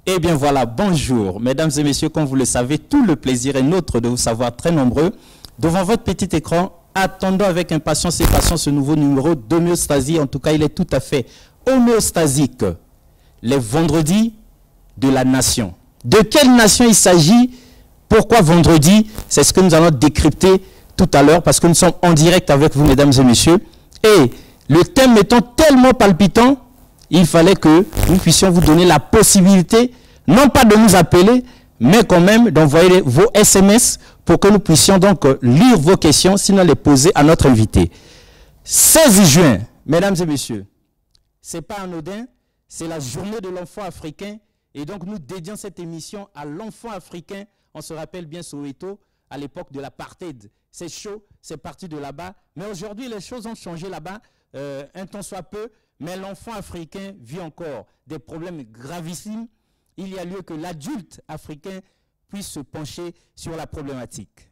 Eh bien voilà, bonjour. Mesdames et messieurs, comme vous le savez, tout le plaisir est nôtre de vous savoir très nombreux. Devant votre petit écran, attendons avec impatience et patience ce nouveau numéro d'homéostasie. En tout cas, il est tout à fait homéostasique. Les vendredis de la nation. De quelle nation il s'agit? Pourquoi vendredi? C'est ce que nous allons décrypter tout à l'heure parce que nous sommes en direct avec vous, mesdames et messieurs. Et le thème étant tellement palpitant, il fallait que nous puissions vous donner la possibilité, non pas de nous appeler, mais quand même d'envoyer vos SMS pour que nous puissions donc lire vos questions, sinon les poser à notre invité. 16 juin, mesdames et messieurs, ce n'est pas anodin, c'est la journée de l'enfant africain. Et donc nous dédions cette émission à l'enfant africain. On se rappelle bien Soweto, à l'époque de l'apartheid. C'est chaud, c'est parti de là-bas. Mais aujourd'hui, les choses ont changé là-bas, un temps soit peu. Mais l'enfant africain vit encore des problèmes gravissimes. Il y a lieu que l'adulte africain puisse se pencher sur la problématique.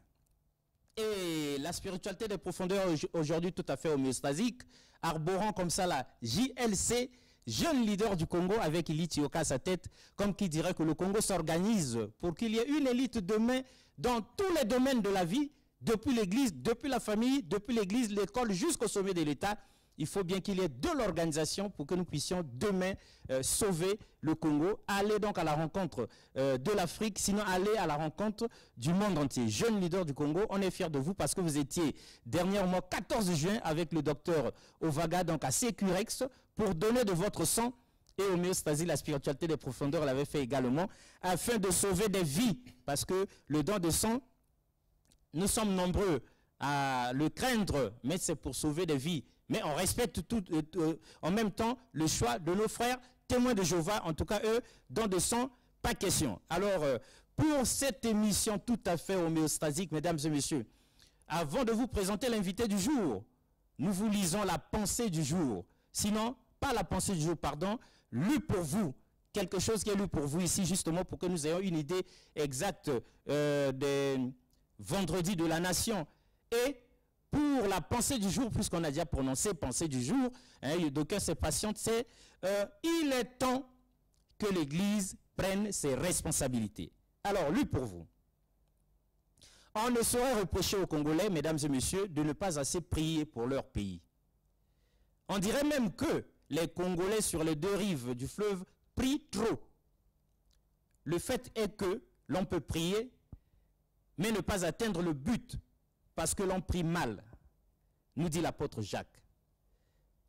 Et la spiritualité des profondeurs aujourd'hui tout à fait homéostasique, arborant comme ça la JLC, jeune leader du Congo avec Ili Tioka à sa tête, comme qui dirait que le Congo s'organise pour qu'il y ait une élite demain dans tous les domaines de la vie, depuis l'église, depuis la famille, depuis l'église, l'école, jusqu'au sommet de l'État. Il faut bien qu'il y ait de l'organisation pour que nous puissions demain sauver le Congo, aller donc à la rencontre de l'Afrique, sinon aller à la rencontre du monde entier. Jeune leader du Congo, on est fiers de vous parce que vous étiez dernièrement 14 juin avec le docteur Ovaga donc à Sécurex pour donner de votre sang et homéostasie, la spiritualité des profondeurs l'avait fait également afin de sauver des vies parce que le don de sang, nous sommes nombreux à le craindre, mais c'est pour sauver des vies. Mais on respecte en même temps le choix de nos frères témoins de Jéhovah. En tout cas, eux, dans de sang, pas question. Alors, pour cette émission tout à fait homéostasique, mesdames et messieurs, avant de vous présenter l'invité du jour, nous vous lisons la pensée du jour. Sinon, pas la pensée du jour, pardon, lu pour vous. Quelque chose qui est lu pour vous ici, justement, pour que nous ayons une idée exacte des vendredis de la nation. Et pour la pensée du jour, puisqu'on a déjà prononcé pensée du jour, d'aucuns se patientent, c'est il est temps que l'Église prenne ses responsabilités. Alors, lu pour vous. On ne saurait reprocher aux Congolais, mesdames et messieurs, de ne pas assez prier pour leur pays. On dirait même que les Congolais sur les deux rives du fleuve prient trop. Le fait est que l'on peut prier, mais ne pas atteindre le but, parce que l'on prie mal, nous dit l'apôtre Jacques.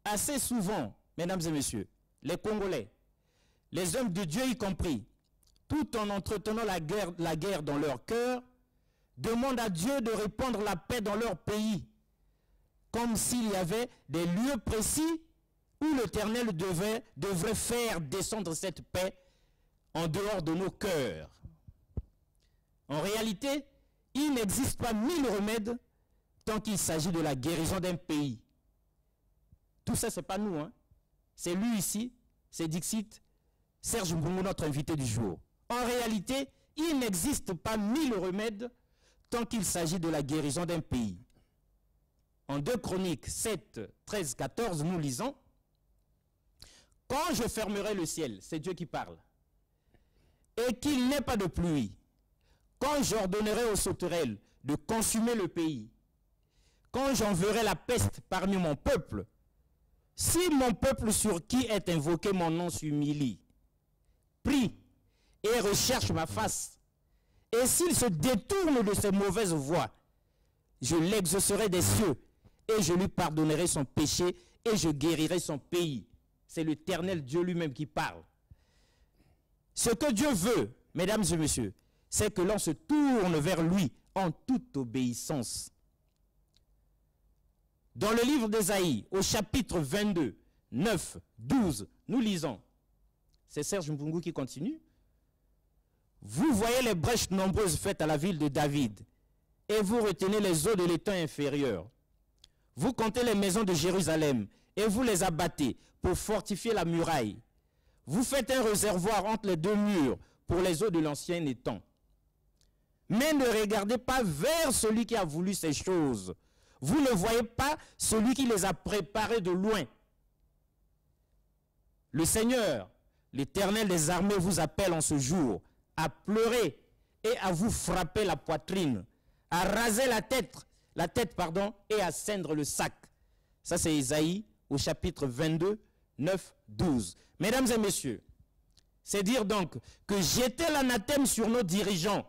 Assez souvent, mesdames et messieurs, les Congolais, les hommes de Dieu y compris, tout en entretenant la guerre dans leur cœur, demandent à Dieu de répandre la paix dans leur pays, comme s'il y avait des lieux précis où l'Éternel devrait faire descendre cette paix en dehors de nos cœurs. En réalité, il n'existe pas 1000 remèdes tant qu'il s'agit de la guérison d'un pays. Tout ça, ce n'est pas nous. Hein. C'est lui ici, c'est Dixit, Serge Mbungu, notre invité du jour. En réalité, il n'existe pas 1000 remèdes tant qu'il s'agit de la guérison d'un pays. En 2 Chroniques 7, 13, 14, nous lisons « Quand je fermerai le ciel, c'est Dieu qui parle, et qu'il n'ait pas de pluie, quand j'ordonnerai aux sauterelles de consumer le pays, quand j'enverrai la peste parmi mon peuple, si mon peuple sur qui est invoqué mon nom s'humilie, prie et recherche ma face, et s'il se détourne de ses mauvaises voies, je l'exaucerai des cieux, et je lui pardonnerai son péché, et je guérirai son pays. » C'est l'Éternel Dieu lui-même qui parle. Ce que Dieu veut, mesdames et messieurs, c'est que l'on se tourne vers lui en toute obéissance. Dans le livre d'Ésaïe, au chapitre 22, 9, 12, nous lisons, c'est Serge Mbungu qui continue, « Vous voyez les brèches nombreuses faites à la ville de David, et vous retenez les eaux de l'étang inférieur. Vous comptez les maisons de Jérusalem, et vous les abattez pour fortifier la muraille. Vous faites un réservoir entre les deux murs pour les eaux de l'ancien étang. Mais ne regardez pas vers celui qui a voulu ces choses. Vous ne voyez pas celui qui les a préparées de loin. Le Seigneur l'Éternel des armées vous appelle en ce jour à pleurer et à vous frapper la poitrine, à raser la tête, et à ceindre le sac. Ça, c'est Isaïe au chapitre 22, 9, 12. Mesdames et messieurs, c'est dire donc que jeter l'anathème sur nos dirigeants,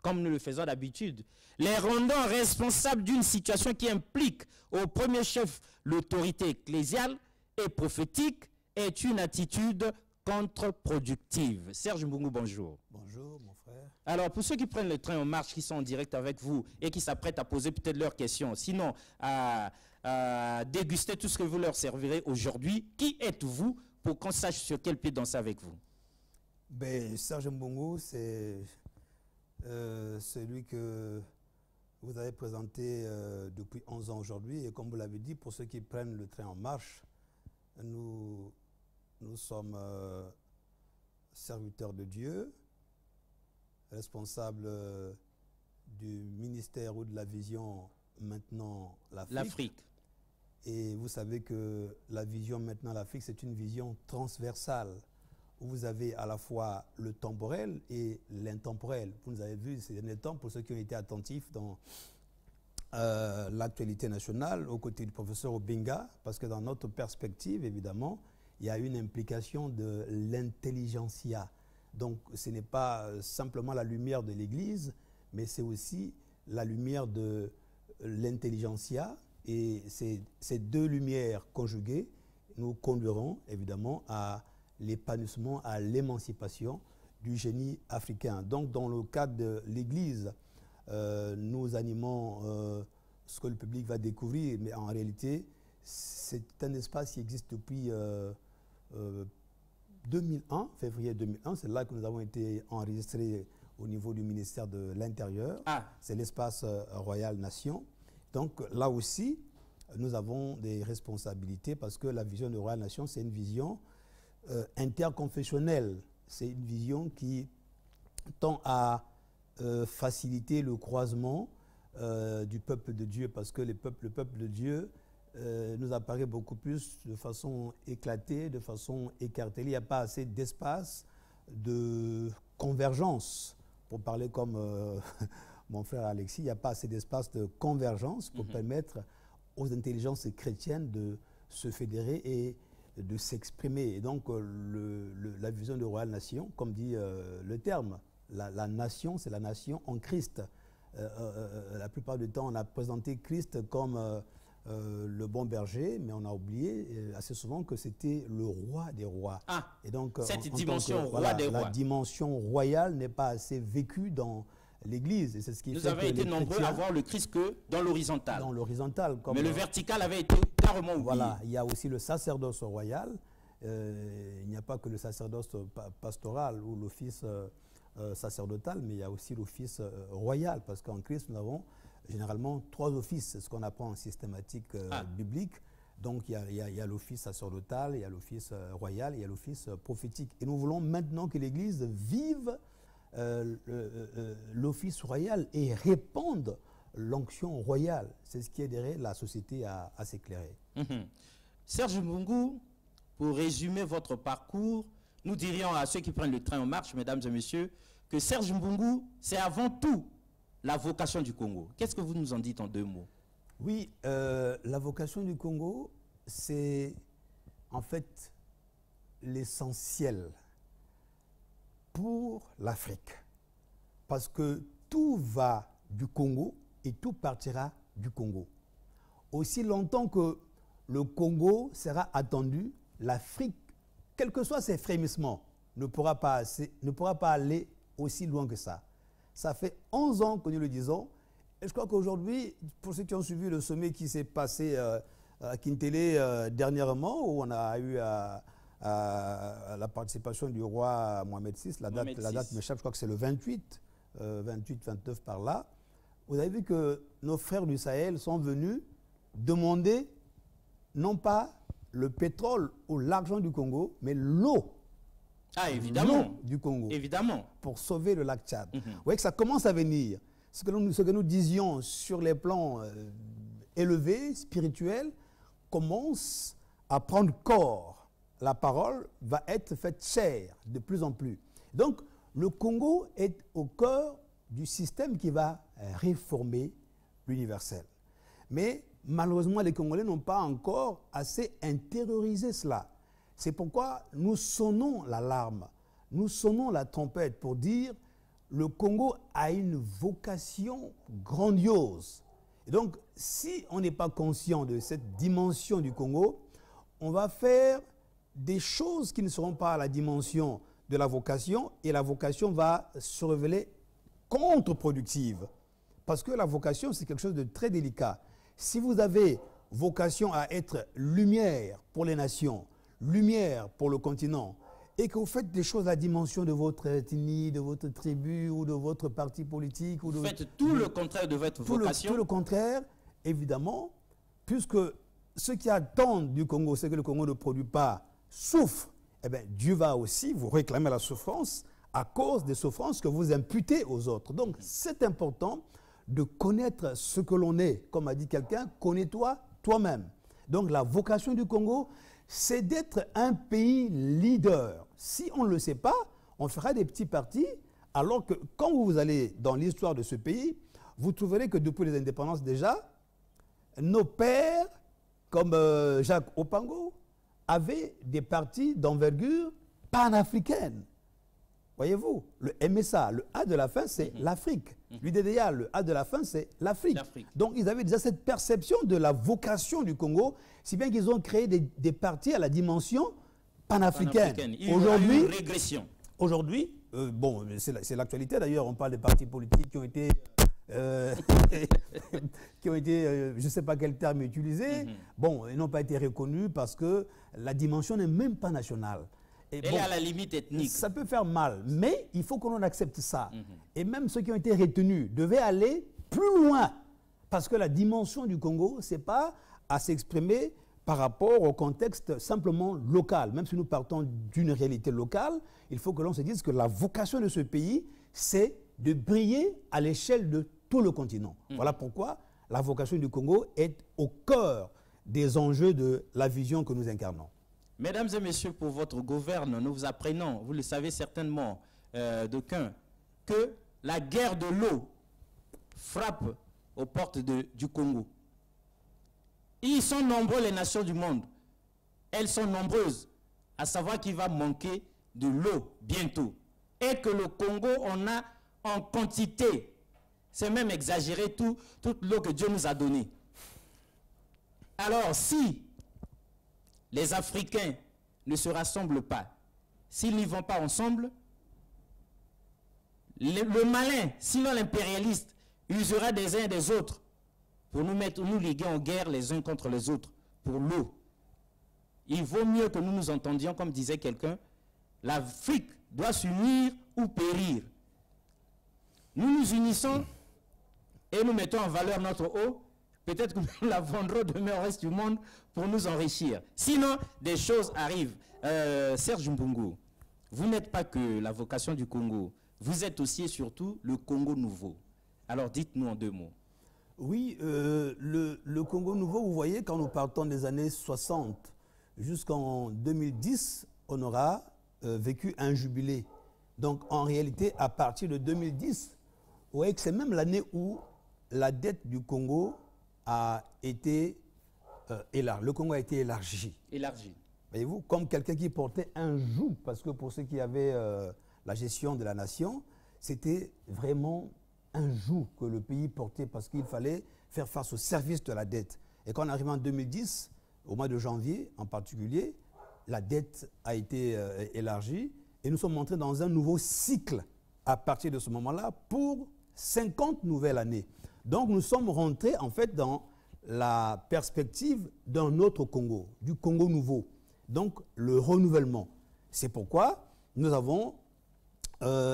comme nous le faisons d'habitude, les rendant responsables d'une situation qui implique au premier chef l'autorité ecclésiale et prophétique, est une attitude contre-productive. Serge Mbungu, bonjour. Bonjour, mon frère. Alors, pour ceux qui prennent le train en marche, qui sont en direct avec vous et qui s'apprêtent à poser peut-être leurs questions, sinon à déguster tout ce que vous leur servirez aujourd'hui, qui êtes-vous pour qu'on sache sur quel pied danser avec vous? Ben, Serge Mbungu, c'est celui que vous avez présenté depuis 11 ans aujourd'hui. Et comme vous l'avez dit, pour ceux qui prennent le train en marche, nous sommes serviteurs de Dieu, responsables du ministère ou de la vision maintenant l'Afrique. Et vous savez que la vision maintenant l'Afrique, c'est une vision transversale, où vous avez à la fois le temporel et l'intemporel. Vous nous avez vu ces derniers temps, pour ceux qui ont été attentifs dans l'actualité nationale, aux côtés du professeur Obinga, parce que dans notre perspective, évidemment, il y a une implication de l'intelligentsia. Donc ce n'est pas simplement la lumière de l'Église, mais c'est aussi la lumière de l'intelligentsia. Et ces deux lumières conjuguées nous conduiront évidemment à l'épanouissement, à l'émancipation du génie africain. Donc dans le cadre de l'Église, nous animons ce que le public va découvrir, mais en réalité, c'est un espace qui existe depuis 2001, février 2001. C'est là que nous avons été enregistrés au niveau du ministère de l'Intérieur. C'est l'espace Royal Nation. Donc là aussi, nous avons des responsabilités parce que la vision de Royal Nation, c'est une vision interconfessionnelle. C'est une vision qui tend à faciliter le croisement du peuple de Dieu, parce que le peuple de Dieu nous apparaît beaucoup plus de façon éclatée, de façon écartelée. Il n'y a pas assez d'espace de convergence. Pour parler comme mon frère Alexis, il n'y a pas assez d'espace de convergence pour permettre aux intelligences chrétiennes de se fédérer et de s'exprimer. Et donc la vision de Royal Nation, comme dit le terme, la nation, c'est la nation en Christ. La plupart du temps, on a présenté Christ comme le bon berger, mais on a oublié assez souvent que c'était le roi des rois. Et donc, cette dimension roi des rois. La dimension royale n'est pas assez vécue dans l'Église. Et c'est ce qui Nous fait avons que été nombreux à voir le Christ que dans l'horizontal. Dans l'horizontal. Mais le vertical avait été carrément oublié. Voilà, il y a aussi le sacerdoce royal. Il n'y a pas que le sacerdoce pastoral ou l'office sacerdotal, mais il y a aussi l'office royal, parce qu'en Christ, nous avons généralement 3 offices, c'est ce qu'on apprend en systématique biblique. Donc il y a l'office sacerdotal, il y a l'office royal, il y a l'office prophétique. Et nous voulons maintenant que l'Église vive l'office royal et répande l'onction royale. C'est ce qui aiderait la société à s'éclairer. Serge Mbungu, pour résumer votre parcours, nous dirions à ceux qui prennent le train en marche, mesdames et messieurs, que Serge Mbungu, c'est avant tout la vocation du Congo. Qu'est-ce que vous nous en dites en 2 mots? Oui, la vocation du Congo, c'est en fait l'essentiel pour l'Afrique. Parce que tout va du Congo et tout partira du Congo. Aussi longtemps que le Congo sera attendu, l'Afrique, quels que soient ses frémissements, ne pourra pas aller aussi loin que ça. Ça fait 11 ans que nous le disons. Et je crois qu'aujourd'hui, pour ceux qui ont suivi le sommet qui s'est passé à Kintélé dernièrement, où on a eu la participation du roi Mohamed VI, la date m'échappe, je crois que c'est le 28, 29 par là, vous avez vu que nos frères du Sahel sont venus demander non pas le pétrole ou l'argent du Congo, mais l'eau. Évidemment. Du Congo. Évidemment. Pour sauver le lac Tchad. Vous voyez que ça commence à venir. Ce que nous disions sur les plans élevés, spirituels, commence à prendre corps la parole va être faite chère de plus en plus. Donc, le Congo est au cœur du système qui va réformer l'universel. Mais malheureusement, les Congolais n'ont pas encore assez intériorisé cela. C'est pourquoi nous sonnons l'alarme, nous sonnons la trompette pour dire le Congo a une vocation grandiose. Et donc, si on n'est pas conscient de cette dimension du Congo, on va faire des choses qui ne seront pas à la dimension de la vocation, et la vocation va se révéler contre-productive. Parce que la vocation, c'est quelque chose de très délicat. Si vous avez vocation à être lumière pour les nations, lumière pour le continent, et que vous faites des choses à la dimension de votre ethnie, de votre tribu ou de votre parti politique... Vous faites tout le contraire de votre vocation. Tout le contraire, évidemment, puisque ceux qui attendent du Congo, c'est que le Congo ne produit pas, souffrent, eh bien, Dieu va aussi vous réclamer la souffrance à cause des souffrances que vous imputez aux autres. Donc, c'est important de connaître ce que l'on est. Comme a dit quelqu'un, connais-toi toi-même. Donc, la vocation du Congo, c'est d'être un pays leader. Si on ne le sait pas, on fera des petits partis, alors que quand vous allez dans l'histoire de ce pays, vous trouverez que depuis les indépendances déjà, nos pères, comme Jacques Opango, avaient des partis d'envergure panafricaine. Voyez-vous, le MSA, le A de la fin, c'est l'Afrique. L'UDDA, le A de la fin, c'est l'Afrique. Donc, ils avaient déjà cette perception de la vocation du Congo, si bien qu'ils ont créé des partis à la dimension panafricaine. Aujourd'hui, régression. Aujourd'hui, bon, c'est l'actualité d'ailleurs, on parle des partis politiques qui ont été, je ne sais pas quel terme utiliser, bon, ils n'ont pas été reconnus parce que la dimension n'est même pas nationale. Elle est à la limite ethnique. Ça peut faire mal, mais il faut qu'on accepte ça. Et même ceux qui ont été retenus devaient aller plus loin. Parce que la dimension du Congo, ce n'est pas à s'exprimer par rapport au contexte simplement local. Même si nous partons d'une réalité locale, il faut que l'on se dise que la vocation de ce pays, c'est de briller à l'échelle de tout le continent. Voilà pourquoi la vocation du Congo est au cœur des enjeux de la vision que nous incarnons. Mesdames et messieurs, pour votre gouverne, nous vous apprenons, vous le savez certainement d'aucuns, que la guerre de l'eau frappe aux portes du Congo. Ils sont nombreux les nations du monde. Elles sont nombreuses à savoir qu'il va manquer de l'eau bientôt. Et que le Congo, on a en quantité. C'est même exagéré toute l'eau que Dieu nous a donnée. Alors si les Africains ne se rassemblent pas, s'ils n'y vont pas ensemble, le malin, sinon l'impérialiste, usera des uns et des autres pour nous liguer en guerre les uns contre les autres pour l'eau. Il vaut mieux que nous nous entendions, comme disait quelqu'un, l'Afrique doit s'unir ou périr. Nous nous unissons et nous mettons en valeur notre eau. Peut-être que nous la vendrons demain au reste du monde pour nous enrichir. Sinon, des choses arrivent. Serge Mbungu, vous n'êtes pas que la vocation du Congo. Vous êtes aussi et surtout le Congo nouveau. Alors dites-nous en deux mots. Oui, le Congo nouveau, vous voyez, quand nous partons des années 60 jusqu'en 2010, on aura vécu un jubilé. Donc en réalité, à partir de 2010, vous voyez que c'est même l'année où la dette du Congo a été élargie. Le Congo a été élargi. Élargi. Voyez-vous, comme quelqu'un qui portait un joug, parce que pour ceux qui avaient la gestion de la nation, c'était vraiment un joug que le pays portait parce qu'il fallait faire face au service de la dette. Et quand on arrive en 2010, au mois de janvier en particulier, la dette a été élargie et nous sommes entrés dans un nouveau cycle à partir de ce moment-là pour 50 nouvelles années. Donc nous sommes rentrés en fait dans la perspective d'un autre Congo, du Congo nouveau. Donc le renouvellement. C'est pourquoi nous avons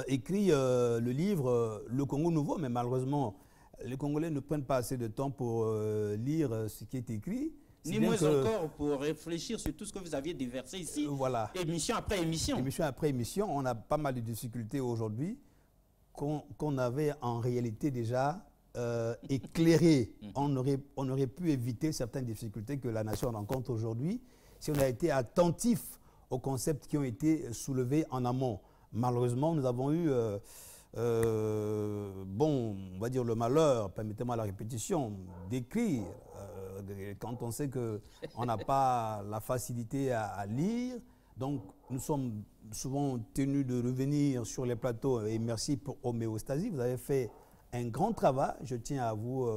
écrit le livre Le Congo nouveau, mais malheureusement les Congolais ne prennent pas assez de temps pour lire ce qui est écrit. Ni moins encore pour réfléchir sur tout ce que vous aviez déversé ici, voilà. Émission après émission. Émission après émission, on a pas mal de difficultés aujourd'hui qu'on avait en réalité déjà éclairées. On aurait pu éviter certaines difficultés que la nation rencontre aujourd'hui si on a été attentif aux concepts qui ont été soulevés en amont. Malheureusement, nous avons eu, bon, on va dire le malheur, permettez-moi la répétition, d'écrire, quand on sait qu'on n'a pas la facilité à lire. Donc, nous sommes souvent tenus de revenir sur les plateaux. Et merci pour Homéostasie. Vous avez fait un grand travail. Je tiens à vous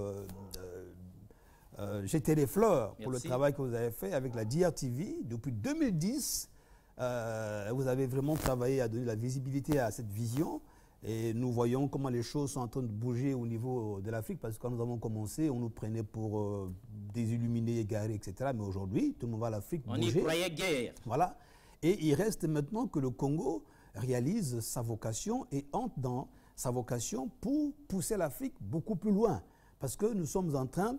jeter les fleurs pour le travail que vous avez fait avec la DRTV. Depuis 2010, vous avez vraiment travaillé à donner la visibilité à cette vision. Et nous voyons comment les choses sont en train de bouger au niveau de l'Afrique, parce que quand nous avons commencé, on nous prenait pour des illuminés, égarés, etc. Mais aujourd'hui, tout le monde va à l'Afrique bouger. On y croyait guère. Voilà. Et il reste maintenant que le Congo réalise sa vocation et entre dans sa vocation pour pousser l'Afrique beaucoup plus loin. Parce que nous sommes en train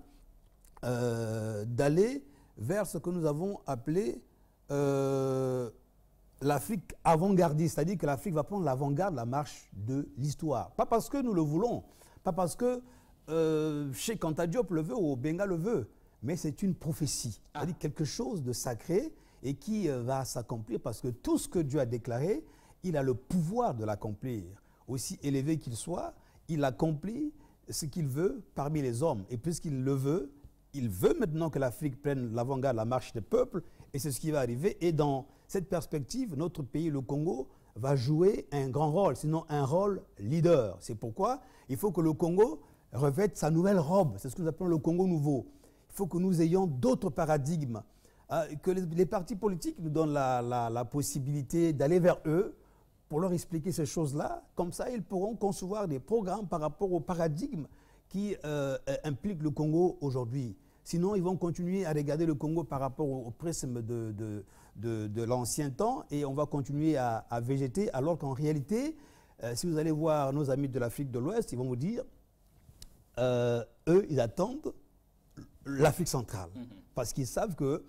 d'aller vers ce que nous avons appelé l'Afrique avant-gardiste, c'est-à-dire que l'Afrique va prendre l'avant-garde, la marche de l'histoire. Pas parce que nous le voulons, pas parce que Cheikh Anta Diop le veut ou Benga le veut, mais c'est une prophétie, c'est-à-dire quelque chose de sacré et qui va s'accomplir parce que tout ce que Dieu a déclaré, il a le pouvoir de l'accomplir. Aussi élevé qu'il soit, il accomplit ce qu'il veut parmi les hommes. Et puisqu'il le veut, il veut maintenant que l'Afrique prenne l'avant-garde, la marche des peuples, et c'est ce qui va arriver. Et dans cette perspective, notre pays, le Congo, va jouer un grand rôle, sinon un rôle leader. C'est pourquoi il faut que le Congo revête sa nouvelle robe. C'est ce que nous appelons le Congo nouveau. Il faut que nous ayons d'autres paradigmes, que les partis politiques nous donnent la possibilité d'aller vers eux pour leur expliquer ces choses-là. Comme ça, ils pourront concevoir des programmes par rapport au paradigme qui implique le Congo aujourd'hui. Sinon, ils vont continuer à regarder le Congo par rapport au prisme de l'ancien temps et on va continuer à végéter, alors qu'en réalité, si vous allez voir nos amis de l'Afrique de l'Ouest, ils vont vous dire, eux, ils attendent l'Afrique centrale. Parce qu'ils savent que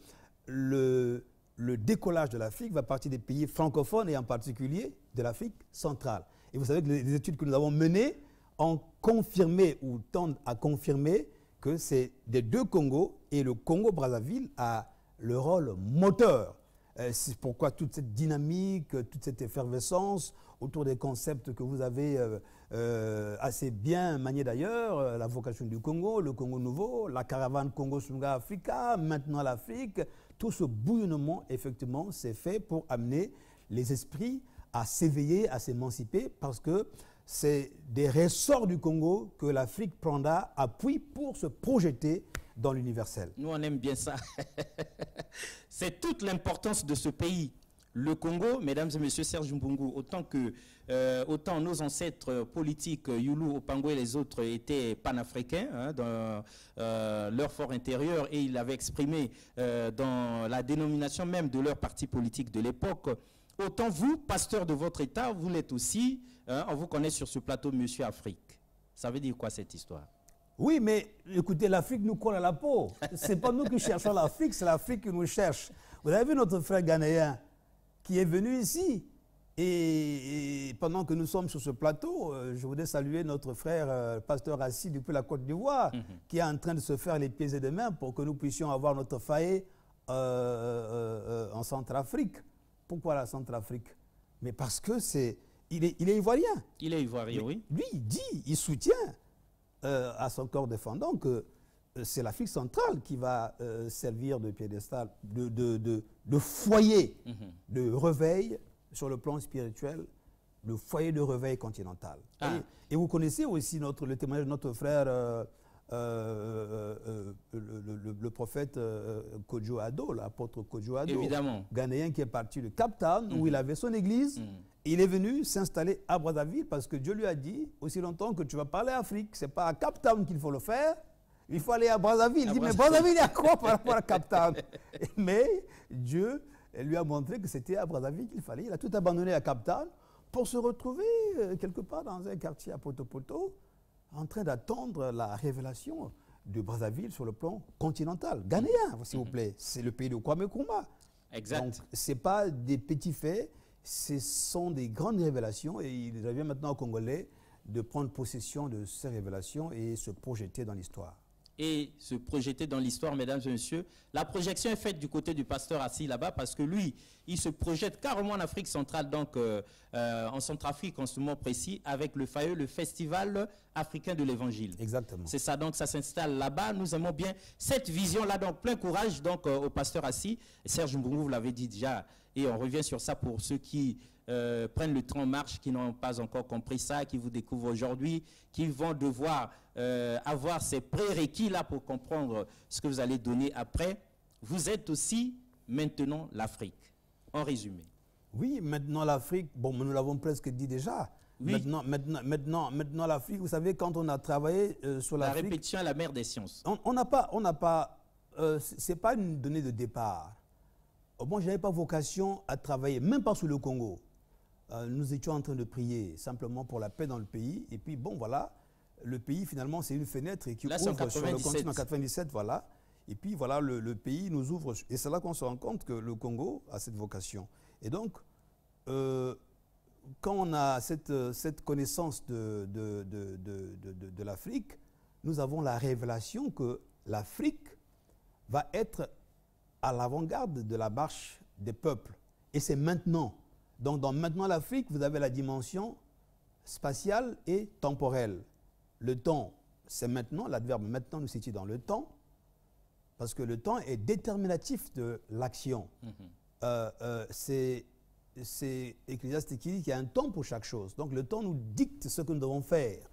le décollage de l'Afrique va partir des pays francophones et en particulier de l'Afrique centrale. Et vous savez que les études que nous avons menées ont confirmé ou tendent à confirmer que c'est des deux Congos et le Congo-Brazzaville a le rôle moteur. C'est pourquoi toute cette dynamique, toute cette effervescence autour des concepts que vous avez assez bien maniés d'ailleurs, la vocation du Congo, le Congo nouveau, la caravane Congo-Sunga-Africa, maintenant l'Afrique, tout ce bouillonnement, effectivement, c'est fait pour amener les esprits à s'éveiller, à s'émanciper, parce que c'est des ressorts du Congo que l'Afrique prendra appui pour se projeter dans l'universel. Nous, on aime bien ça. C'est toute l'importance de ce pays. Le Congo, mesdames et messieurs, Serge Mbungu, autant nos ancêtres politiques, Youlou, Opango et les autres, étaient panafricains dans leur fort intérieur et ils l'avaient exprimé dans la dénomination même de leur parti politique de l'époque. Autant vous, pasteur de votre État, vous l'êtes aussi, on vous connaît sur ce plateau, Monsieur Afrique. Ça veut dire quoi cette histoire? Oui, mais écoutez, l'Afrique nous colle à la peau. Ce n'est pas nous qui cherchons l'Afrique, c'est l'Afrique qui nous cherche. Vous avez vu notre frère ghanéen qui est venu ici. Et pendant que nous sommes sur ce plateau, je voudrais saluer notre frère pasteur Assis depuis la Côte d'Ivoire, qui est en train de se faire les pieds et les mains pour que nous puissions avoir notre faillé en Centrafrique. Pourquoi la Centrafrique? Mais parce que il est ivoirien. Il est ivoirien, oui. Lui, il dit, il soutient à son corps défendant que c'est l'Afrique centrale qui va servir de piédestal, de foyer de réveil sur le plan spirituel, le foyer de réveil continental. Et vous connaissez aussi le témoignage de notre frère, le prophète Kodjo Ado, l'apôtre Kodjo Ado, évidemment, ghanéen qui est parti de Cape Town, où il avait son église. Il est venu s'installer à Brazzaville parce que Dieu lui a dit, aussi longtemps que tu vas parler Afrique, ce n'est pas à Cape Town qu'il faut le faire, il faut aller à Brazzaville. Il dit, mais Brazzaville, il y a quoi par rapport à Cape Town? Mais Dieu lui a montré que c'était à Brazzaville qu'il fallait. Il a tout abandonné à Cape Town pour se retrouver quelque part dans un quartier à Poto-Poto, en train d'attendre la révélation de Brazzaville sur le plan continental. Ghanéen, s'il vous plaît. C'est le pays de Kwame Nkrumah. Exact. Donc, ce n'est pas des petits faits, ce sont des grandes révélations et il revient maintenant aux Congolais de prendre possession de ces révélations et se projeter dans l'histoire. et se projeter dans l'histoire, mesdames et messieurs. La projection est faite du côté du pasteur assis là-bas parce que lui, il se projette carrément en Afrique centrale, donc en Centrafrique en ce moment précis, avec le FAE, le Festival africain de l'Évangile. Exactement. C'est ça, donc ça s'installe là-bas. Nous aimons bien cette vision-là, donc plein courage donc, au pasteur assis. Serge Mbungu, vous l'avez dit déjà, et on revient sur ça pour ceux qui prennent le train en marche, qui n'ont pas encore compris ça, qui vous découvrent aujourd'hui, qui vont devoir avoir ces prérequis là pour comprendre ce que vous allez donner après. Vous êtes aussi maintenant l'Afrique, en résumé. Oui, maintenant l'Afrique, bon, nous l'avons presque dit déjà. Oui. Maintenant l'Afrique, vous savez, quand on a travaillé sur l'Afrique... La répétition est la mère des sciences. On n'a pas, c'est pas une donnée de départ. Moi, je n'avais pas vocation à travailler, même pas sur le Congo. Nous étions en train de prier simplement pour la paix dans le pays. Et puis, bon, voilà, le pays, finalement, c'est une fenêtre qui là, ouvre sur le continent en 97, voilà. Et puis, voilà, le pays nous ouvre. Et c'est là qu'on se rend compte que le Congo a cette vocation. Et donc, quand on a cette connaissance de l'Afrique, nous avons la révélation que l'Afrique va être à l'avant-garde de la marche des peuples. Et c'est maintenant. Donc, dans maintenant l'Afrique, vous avez la dimension spatiale et temporelle. Le temps, c'est maintenant. L'adverbe maintenant nous situe dans le temps, parce que le temps est déterminatif de l'action. C'est Ecclésiaste qui dit qu'il y a un temps pour chaque chose. Donc, le temps nous dicte ce que nous devons faire.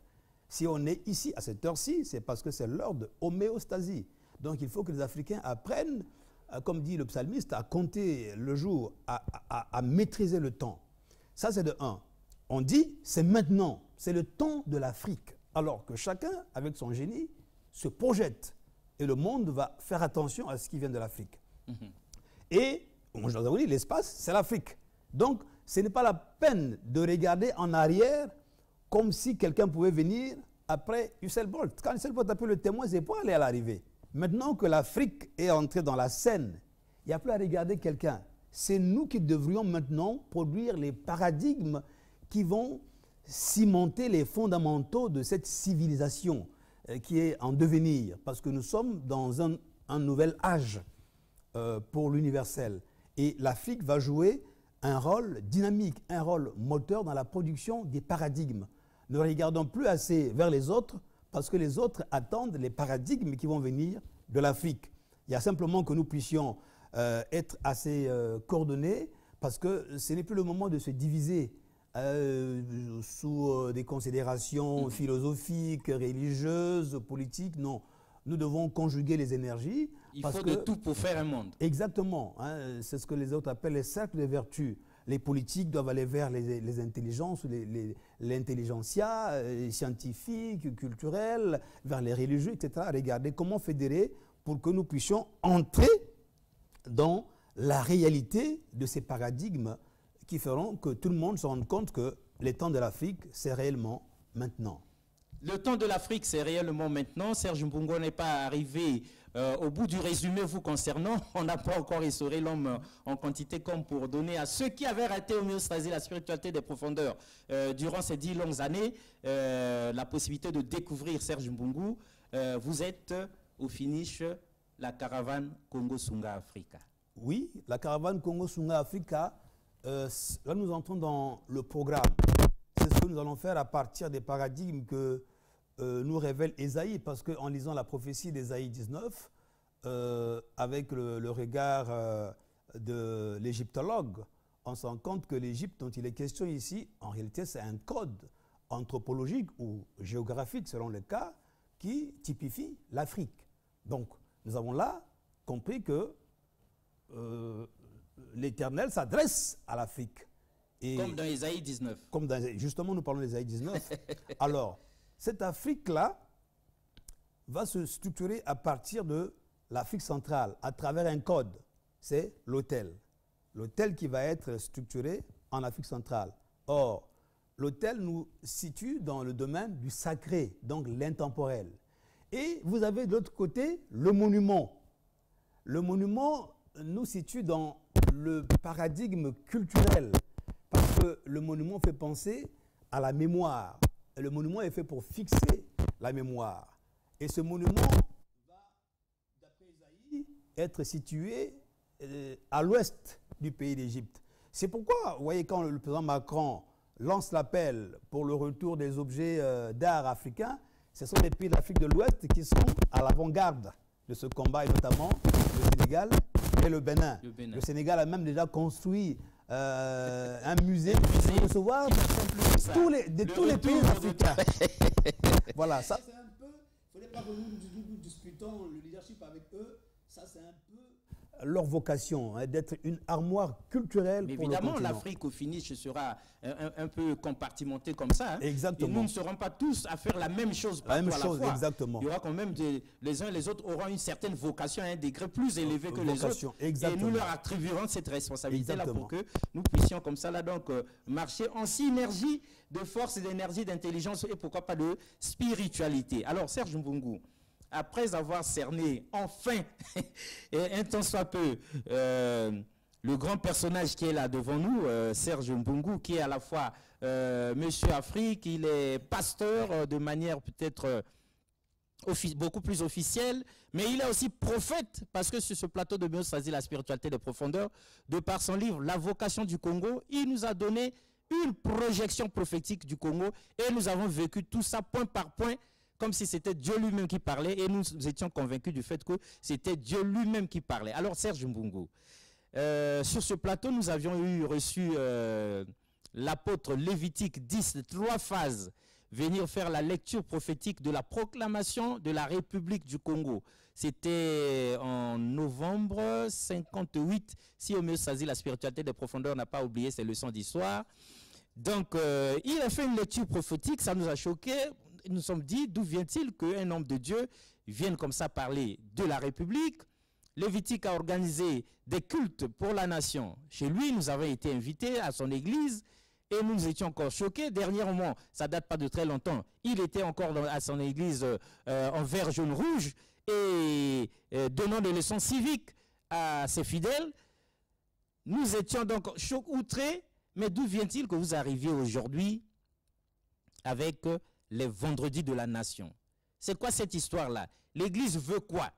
Si on est ici à cette heure-ci, c'est parce que c'est l'heure de homéostasie. Donc, il faut que les Africains apprennent, comme dit le psalmiste, à compter le jour, à maîtriser le temps. Ça, c'est de un. On dit, c'est maintenant, c'est le temps de l'Afrique. Alors que chacun, avec son génie, se projette. Et le monde va faire attention à ce qui vient de l'Afrique. Et, moi je vous ai dit, l'espace, c'est l'Afrique. Donc, ce n'est pas la peine de regarder en arrière comme si quelqu'un pouvait venir après Usain Bolt. Quand Usain Bolt a pris le témoin, c'est pour aller à l'arrivée. Maintenant que l'Afrique est entrée dans la scène, il n'y a plus à regarder quelqu'un. C'est nous qui devrions maintenant produire les paradigmes qui vont cimenter les fondamentaux de cette civilisation qui est en devenir. Parce que nous sommes dans un nouvel âge pour l'universel. Et l'Afrique va jouer un rôle dynamique, un rôle moteur dans la production des paradigmes. Ne regardons plus assez vers les autres, parce que les autres attendent les paradigmes qui vont venir de l'Afrique. Il y a simplement que nous puissions être assez coordonnés, parce que ce n'est plus le moment de se diviser sous des considérations philosophiques, religieuses, politiques. Non, nous devons conjuguer les énergies. Il faut de tout pour faire un monde. Exactement. Hein, c'est ce que les autres appellent les cercles de vertu. Les politiques doivent aller vers les intelligences, l'intelligentsia, les scientifiques, culturels, vers les religieux, etc. Regardez comment fédérer pour que nous puissions entrer dans la réalité de ces paradigmes qui feront que tout le monde se rende compte que le temps de l'Afrique, c'est réellement maintenant. Le temps de l'Afrique, c'est réellement maintenant. Serge Mbungu n'est pas arrivé au bout du résumé vous concernant. On n'a pas encore essoré l'homme en quantité comme pour donner à ceux qui avaient raté homéostasie, la spiritualité des profondeurs durant ces 10 longues années, la possibilité de découvrir Serge Mbungu. Vous êtes au finish la caravane Congo-Sunga Africa. Oui, la caravane Congo-Sunga Africa, là nous entrons dans le programme. C'est ce que nous allons faire à partir des paradigmes que nous révèle Ésaïe, parce qu'en lisant la prophétie d'Ésaïe 19, avec le regard de l'égyptologue, on se rend compte que l'Égypte dont il est question ici, en réalité, c'est un code anthropologique ou géographique, selon le cas, qui typifie l'Afrique. Donc, nous avons là compris que l'Éternel s'adresse à l'Afrique. Comme dans Ésaïe 19. Justement, nous parlons d'Ésaïe 19. Alors, cette Afrique-là va se structurer à partir de l'Afrique centrale, à travers un code. C'est l'autel. L'autel qui va être structuré en Afrique centrale. Or, l'autel nous situe dans le domaine du sacré, donc l'intemporel. Et vous avez de l'autre côté le monument. Le monument nous situe dans le paradigme culturel, parce que le monument fait penser à la mémoire. Et le monument est fait pour fixer la mémoire. Et ce monument être situé à l'ouest du pays d'Égypte. C'est pourquoi, vous voyez, quand le président Macron lance l'appel pour le retour des objets d'art africains, ce sont les pays d'Afrique de l'Ouest qui sont à l'avant-garde de ce combat, et notamment le Sénégal et le Bénin. Le Sénégal a même déjà construit un musée pour recevoir tous les pays africains. Voilà, ça c'est un peu, il ne faudrait pas que nous disputons le leadership avec eux, ça c'est un peu leur vocation, hein, d'être une armoire culturelle. Mais pour évidemment, le continent. l'Afrique au finish sera un peu compartimentée comme ça. Hein. Exactement. Et nous ne serons pas tous à faire la même chose partout La même à la chose, fois. exactement. Il y aura quand même les uns et les autres auront une certaine vocation à un degré plus élevé que les autres. Exactement. Et nous leur attribuerons cette responsabilité-là pour que nous puissions comme ça là donc marcher en synergie de force et d'énergie, d'intelligence et pourquoi pas de spiritualité. Alors Serge Mbungu, après avoir cerné enfin, et un tant soit peu, le grand personnage qui est là devant nous, Serge Mbungu, qui est à la fois Monsieur Afrique, il est pasteur de manière peut-être beaucoup plus officielle, mais il est aussi prophète, parce que sur ce plateau de Biostratégie, la spiritualité des profondeurs, de par son livre La vocation du Congo, il nous a donné une projection prophétique du Congo, et nous avons vécu tout ça point par point, comme si c'était Dieu lui-même qui parlait, et nous étions convaincus du fait que c'était Dieu lui-même qui parlait. Alors Serge Mbungu, sur ce plateau, nous avions reçu l'apôtre Lévitique 10, 3 phases, venir faire la lecture prophétique de la proclamation de la République du Congo. C'était en novembre 58, si au mieux saisi la spiritualité des profondeurs n'a pas oublié ses leçons d'histoire. Donc, il a fait une lecture prophétique, ça nous a choqués. Nous nous sommes dit, d'où vient-il qu'un homme de Dieu vienne comme ça parler de la République? Lévitique a organisé des cultes pour la nation. Chez lui, nous avons été invités à son église et nous étions encore choqués. Dernièrement, ça date pas de très longtemps, il était encore à son église en vert, jaune, rouge et donnant des leçons civiques à ses fidèles. Nous étions donc outrés, mais d'où vient-il que vous arriviez aujourd'hui avec les vendredis de la nation? C'est quoi cette histoire-là? L'église veut quoi?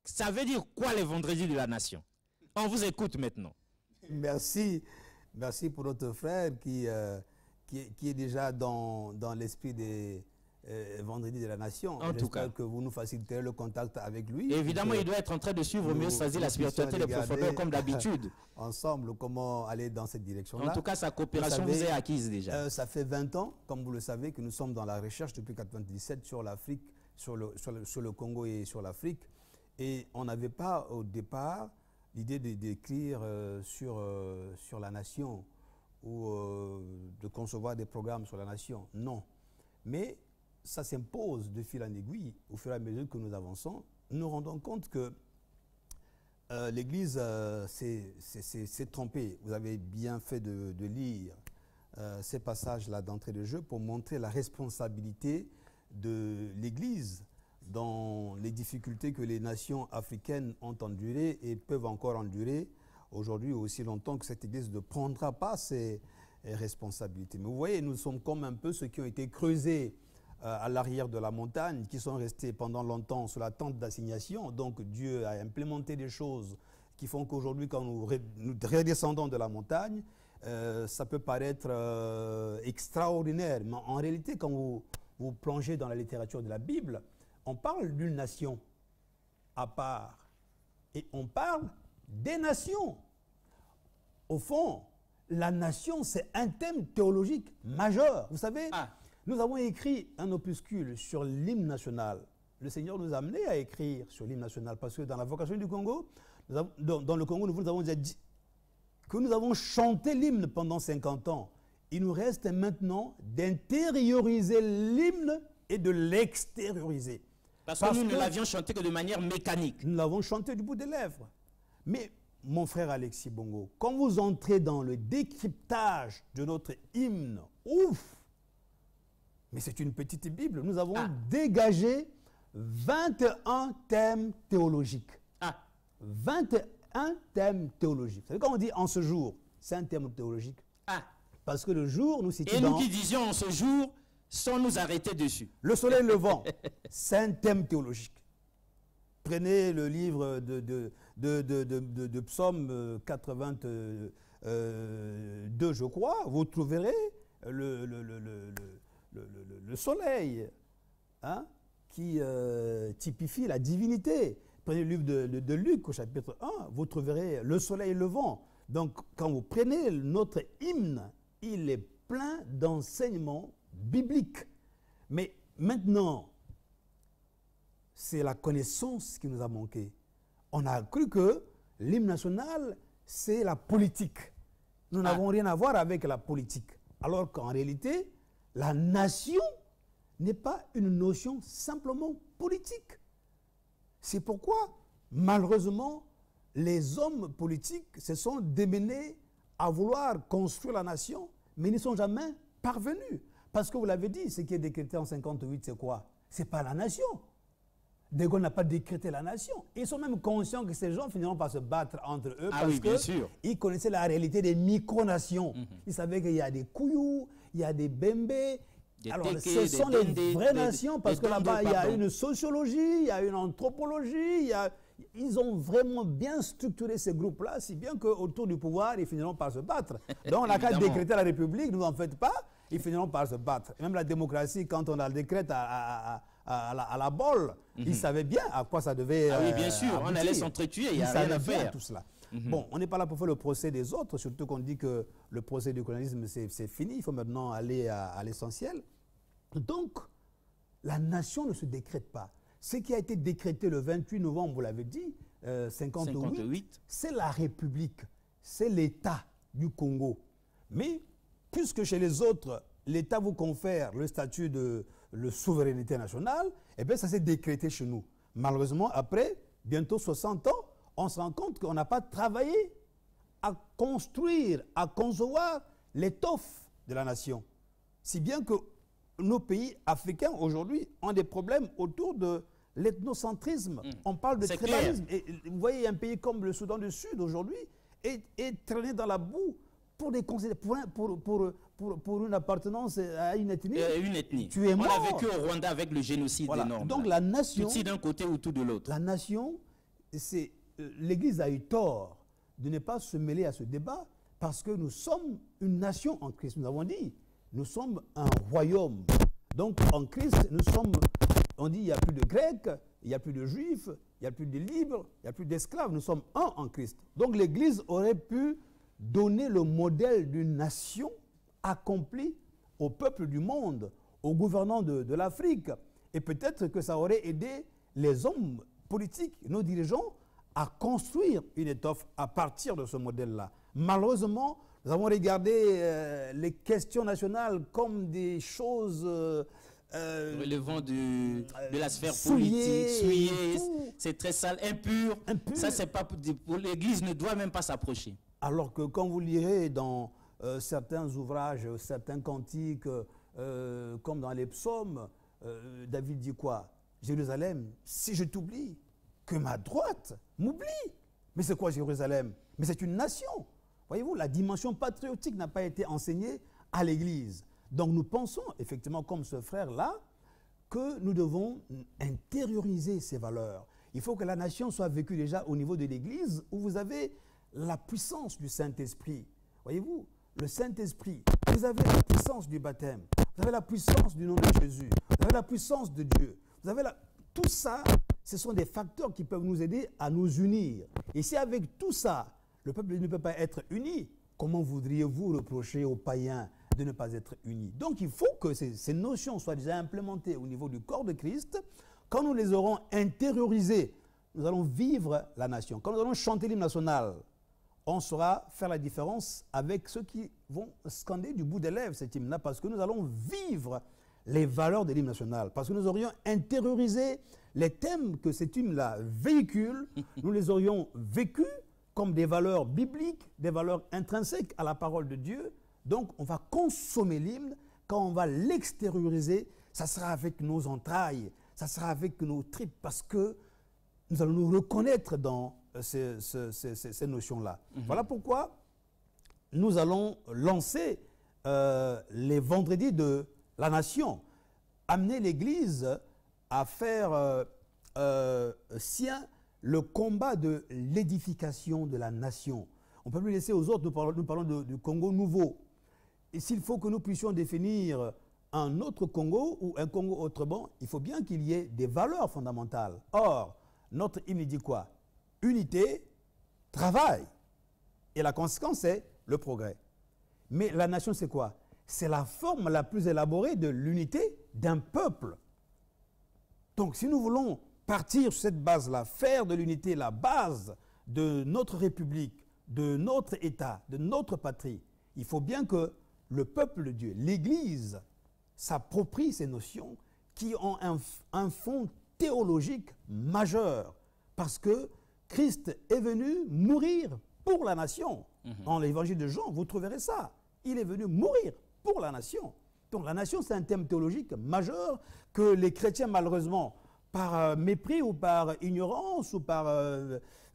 Ça veut dire quoi les vendredis de la nation? On vous écoute maintenant. Merci. Merci pour notre frère qui est déjà dans l'esprit des vendredis de la nation. En tout cas, que vous nous faciliterez le contact avec lui. Et évidemment, il doit être en train de suivre mieux choisir la spiritualité des profondeurs comme d'habitude. Ensemble, comment aller dans cette direction-là. En tout cas, sa coopération vous est acquise déjà. Ça fait 20 ans, comme vous le savez, que nous sommes dans la recherche depuis 1997 sur l'Afrique, sur le Congo et sur l'Afrique. Et on n'avait pas au départ l'idée d'écrire sur la nation ou de concevoir des programmes sur la nation. Non. Mais ça s'impose de fil en aiguille au fur et à mesure que nous avançons. Nous nous rendons compte que l'Église s'est trompée. Vous avez bien fait de lire ces passages-là d'entrée de jeu pour montrer la responsabilité de l'Église dans les difficultés que les nations africaines ont endurées et peuvent encore endurer aujourd'hui aussi longtemps que cette Église ne prendra pas ses responsabilités. Mais vous voyez, nous sommes comme un peu ceux qui ont été creusés à l'arrière de la montagne, qui sont restés pendant longtemps sous la tente d'assignation. Donc Dieu a implémenté des choses qui font qu'aujourd'hui, quand nous redescendons de la montagne, ça peut paraître extraordinaire. Mais en réalité, quand vous plongez dans la littérature de la Bible, on parle d'une nation à part et on parle des nations. Au fond, la nation, c'est un thème théologique majeur. Vous savez, nous avons écrit un opuscule sur l'hymne national. Le Seigneur nous a amenés à écrire sur l'hymne national parce que dans la vocation du Congo, dans le Congo, nous avons déjà dit que nous avons chanté l'hymne pendant 50 ans. Il nous reste maintenant d'intérioriser l'hymne et de l'extérioriser. Parce que nous ne l'avions chanté que de manière mécanique. Nous l'avons chanté du bout des lèvres. Mais, mon frère Alexis Bongo, quand vous entrez dans le décryptage de notre hymne, ouf! Mais c'est une petite Bible. Nous avons dégagé 21 thèmes théologiques. 21 thèmes théologiques. Vous savez, quand on dit en ce jour, c'est un thème théologique. Parce que le jour, nous situons. Et nous qui disions en ce jour, sans nous arrêter dessus. Le soleil levant, c'est un thème théologique. Prenez le livre de Psaume 82, je crois, vous trouverez le soleil, hein, qui typifie la divinité. Prenez le livre de Luc au chapitre 1, vous trouverez le soleil levant. Donc, quand vous prenez notre hymne, il est plein d'enseignements bibliques. Mais maintenant, c'est la connaissance qui nous a manqué. On a cru que l'hymne national, c'est la politique. Nous n'avons rien à voir avec la politique. Alors qu'en réalité, la nation n'est pas une notion simplement politique. C'est pourquoi, malheureusement, les hommes politiques se sont démenés à vouloir construire la nation, mais ils ne sont jamais parvenus. Parce que vous l'avez dit, ce qui est décrété en 58, c'est quoi? Ce n'est pas la nation. De Gaulle n'a pas décrété la nation. Ils sont même conscients que ces gens finiront par se battre entre eux parce qu'ils connaissaient la réalité des micronations. Ils savaient qu'il y a des Kouyou, il y a des Bembé. Alors, ce sont les vraies nations parce que là-bas, il y a une sociologie, il y a une anthropologie, ils ont vraiment bien structuré ces groupes-là, si bien qu'autour du pouvoir, ils finiront par se battre. Donc, on n'a qu'à décréter la République, ne vous en faites pas, ils finiront par se battre. Et même la démocratie, quand on la décrète à la bolle, ils savaient bien à quoi ça devait oui, bien sûr, aboutir. On allait s'entretuer, il n'y a rien à faire. Tout cela. Bon, on n'est pas là pour faire le procès des autres, surtout qu'on dit que le procès du colonialisme, c'est fini, il faut maintenant aller à l'essentiel. Donc, la nation ne se décrète pas. Ce qui a été décrété le 28 novembre, vous l'avez dit, 58. C'est la République, c'est l'État du Congo. Mais, puisque chez les autres, l'État vous confère le statut de souveraineté nationale, eh bien, ça s'est décrété chez nous. Malheureusement, après bientôt 60 ans, on se rend compte qu'on n'a pas travaillé à construire, à concevoir l'étoffe de la nation. Si bien que nos pays africains, aujourd'hui, ont des problèmes autour de l'ethnocentrisme. On parle de tribalisme. Et vous voyez, un pays comme le Soudan du Sud, aujourd'hui, est traîné dans la boue pour une appartenance à une ethnie. Une ethnie. Tu es mort. On a vécu au Rwanda avec le génocide énorme. Donc la nation... Tout d'un côté ou tout de l'autre. La nation, l'Église a eu tort de ne pas se mêler à ce débat parce que nous sommes une nation en Christ. Nous avons dit, nous sommes un royaume. Donc en Christ, nous sommes... On dit, il n'y a plus de Grecs, il n'y a plus de Juifs, il n'y a plus de libres, il n'y a plus d'esclaves. nous sommes un en Christ. Donc l'Église aurait pu donner le modèle d'une nation accomplie au peuple du monde, aux gouvernants de l'Afrique. Et peut-être que ça aurait aidé les hommes politiques, nos dirigeants, à construire une étoffe à partir de ce modèle-là. Malheureusement, nous avons regardé les questions nationales comme des choses... relevant de la sphère politique, souillée, c'est très sale, impur. Ça, c'est pas pour l'Église ne doit même pas s'approcher. Alors que quand vous lirez dans certains ouvrages, certains cantiques, comme dans les psaumes, David dit quoi? Jérusalem, si je t'oublie, que ma droite m'oublie. Mais c'est quoi Jérusalem? Mais c'est une nation. Voyez-vous, la dimension patriotique n'a pas été enseignée à l'Église. Donc nous pensons, effectivement, comme ce frère-là, que nous devons intérioriser ces valeurs. Il faut que la nation soit vécue déjà au niveau de l'Église, où vous avez la puissance du Saint-Esprit. Voyez-vous, le Saint-Esprit, vous avez la puissance du baptême, vous avez la puissance du nom de Jésus, vous avez la puissance de Dieu. Vous avez tout ça, ce sont des facteurs qui peuvent nous aider à nous unir. Et si avec tout ça, le peuple ne peut pas être uni, comment voudriez-vous reprocher aux païens de ne pas être unis? Donc il faut que ces notions soient déjà implémentées au niveau du corps de Christ. Quand nous les aurons intériorisées, nous allons vivre la nation. Quand nous allons chanter l'hymne national, on saura faire la différence avec ceux qui vont scander du bout des lèvres cet hymne-là, parce que nous allons vivre les valeurs de l'hymne national, parce que nous aurions intériorisé les thèmes que cet hymne-là véhicule, nous les aurions vécus comme des valeurs bibliques, des valeurs intrinsèques à la parole de Dieu. Donc, on va consommer l'hymne. Quand on va l'extérioriser, ça sera avec nos entrailles, ça sera avec nos tripes, parce que nous allons nous reconnaître dans ces notions-là. Voilà pourquoi nous allons lancer les vendredis de la nation, amener l'Église à faire sien le combat de l'édification de la nation. On ne peut plus laisser aux autres, nous parlons du Congo nouveau. Et s'il faut que nous puissions définir un autre Congo ou un Congo autrement, il faut bien qu'il y ait des valeurs fondamentales. Or, notre hymne dit quoi? Unité, travail. Et la conséquence, c'est le progrès. Mais la nation, c'est quoi? C'est la forme la plus élaborée de l'unité d'un peuple. Donc, si nous voulons partir sur cette base-là, faire de l'unité la base de notre République, de notre État, de notre patrie, il faut bien que le peuple de Dieu, l'Église, s'approprie ces notions qui ont un fond théologique majeur. Parce que Christ est venu mourir pour la nation. Dans l'évangile de Jean, vous trouverez ça. Il est venu mourir pour la nation. Donc la nation, c'est un thème théologique majeur que les chrétiens, malheureusement, par mépris ou par ignorance ou par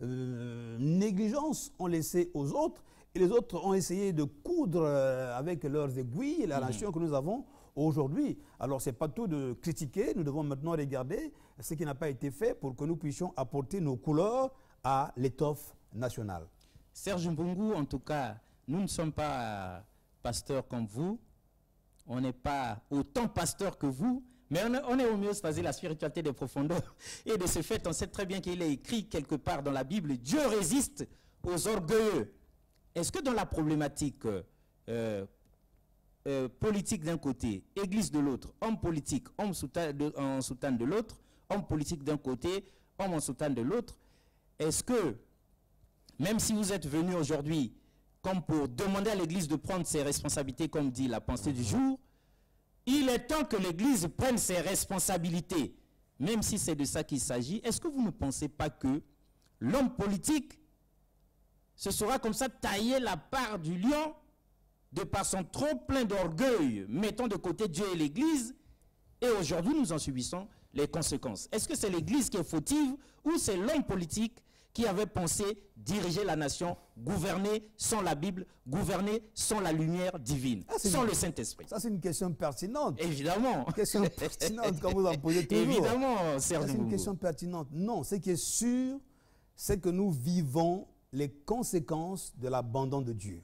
négligence, ont laissé aux autres. Et les autres ont essayé de coudre avec leurs aiguilles la nation que nous avons aujourd'hui. Alors, ce n'est pas tout de critiquer. Nous devons maintenant regarder ce qui n'a pas été fait pour que nous puissions apporter nos couleurs à l'étoffe nationale. Serge Mbungu, en tout cas, nous ne sommes pas pasteurs comme vous. On n'est pas autant pasteurs que vous. Mais on est homéostasie, la spiritualité des profondeurs. Et de ce fait, on sait très bien qu'il est écrit quelque part dans la Bible, Dieu résiste aux orgueilleux. Est-ce que dans la problématique politique d'un côté, église de l'autre, homme politique, homme en soutane de l'autre, homme politique d'un côté, homme en soutane de l'autre, est-ce que, même si vous êtes venu aujourd'hui comme pour demander à l'église de prendre ses responsabilités, comme dit la pensée du jour, il est temps que l'église prenne ses responsabilités, même si c'est de ça qu'il s'agit. Est-ce que vous ne pensez pas que l'homme politique se sera comme ça tailler la part du lion de par son trop plein d'orgueil, mettant de côté Dieu et l'Église, et aujourd'hui nous en subissons les conséquences? Est-ce que c'est l'Église qui est fautive ou c'est l'homme politique qui avait pensé diriger la nation, gouverner sans la Bible, gouverner sans la lumière divine, sans le Saint-Esprit? Ça, c'est une question pertinente. Évidemment. Une question pertinente, comme vous en posez toujours. Évidemment, Serge Mbungu. C'est une question pertinente. Non, ce qui est sûr, c'est que nous vivons les conséquences de l'abandon de Dieu.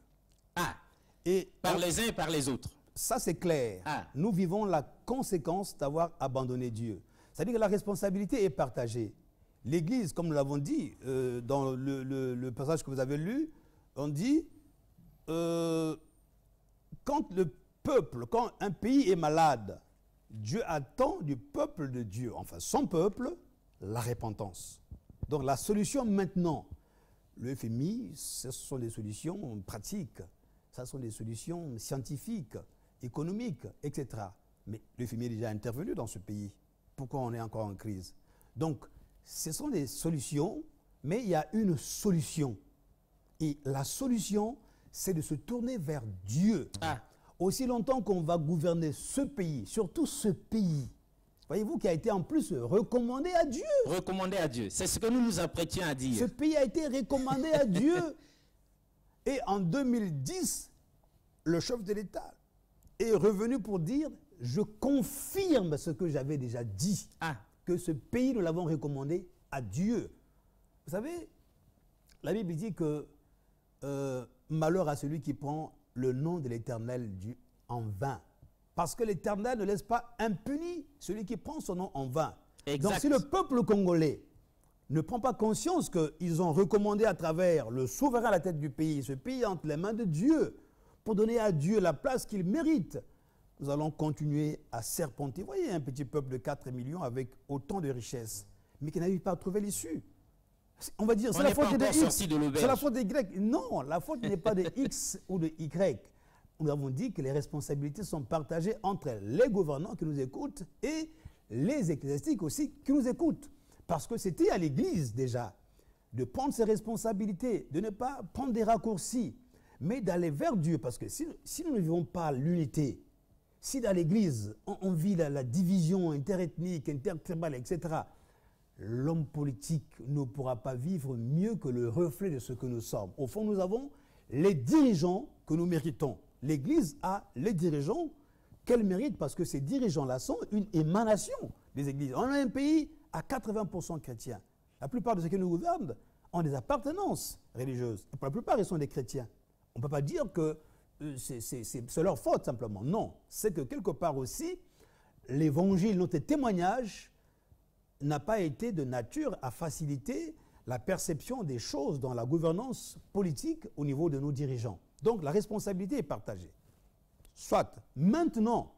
Ah, et par les uns et par les autres. Ça, c'est clair. Ah. Nous vivons la conséquence d'avoir abandonné Dieu. C'est-à-dire que la responsabilité est partagée. L'Église, comme nous l'avons dit dans le passage que vous avez lu, on dit quand le peuple, quand un pays est malade, Dieu attend du peuple de Dieu, enfin son peuple, la repentance. Donc la solution maintenant, le FMI, ce sont des solutions pratiques, ce sont des solutions scientifiques, économiques, etc. Mais le FMI est déjà intervenu dans ce pays. Pourquoi on est encore en crise? Donc, ce sont des solutions, mais il y a une solution. Et la solution, c'est de se tourner vers Dieu. Ah. Aussi longtemps qu'on va gouverner ce pays, surtout ce pays, voyez-vous, qui a été en plus recommandé à Dieu. Recommandé à Dieu, c'est ce que nous nous apprêtions à dire. Ce pays a été recommandé à Dieu. Et en 2010, le chef de l'État est revenu pour dire « Je confirme ce que j'avais déjà dit. Ah. » Que ce pays, nous l'avons recommandé à Dieu. Vous savez, la Bible dit que malheur à celui qui prend le nom de l'Éternel en vain. Parce que l'Éternel ne laisse pas impuni celui qui prend son nom en vain. Exact. Donc si le peuple congolais ne prend pas conscience qu'ils ont recommandé à travers le souverain à la tête du pays, ce pays entre les mains de Dieu, pour donner à Dieu la place qu'il mérite, nous allons continuer à serpenter. Vous voyez un petit peuple de 4 millions avec autant de richesses, mais qui n'arrive pas à trouver l'issue. On va dire, c'est la faute des X, c'est la faute des Grecs. Non, la faute n'est pas des X ou de Y. Nous avons dit que les responsabilités sont partagées entre les gouvernants qui nous écoutent et les ecclésiastiques aussi qui nous écoutent. Parce que c'était à l'Église déjà de prendre ses responsabilités, de ne pas prendre des raccourcis, mais d'aller vers Dieu. Parce que si nous ne vivons pas l'unité, si dans l'Église, on vit la division interethnique, intertribale, etc., l'homme politique ne pourra pas vivre mieux que le reflet de ce que nous sommes. Au fond, nous avons les dirigeants que nous méritons. L'Église a les dirigeants qu'elle mérite parce que ces dirigeants-là sont une émanation des églises. On a un pays à 80% chrétien. La plupart de ceux qui nous gouvernent ont des appartenances religieuses. Et pour la plupart, ils sont des chrétiens. On ne peut pas dire que c'est leur faute simplement. Non, c'est que quelque part aussi, l'évangile, notre témoignage, n'a pas été de nature à faciliter la perception des choses dans la gouvernance politique au niveau de nos dirigeants. Donc la responsabilité est partagée. Soit, maintenant,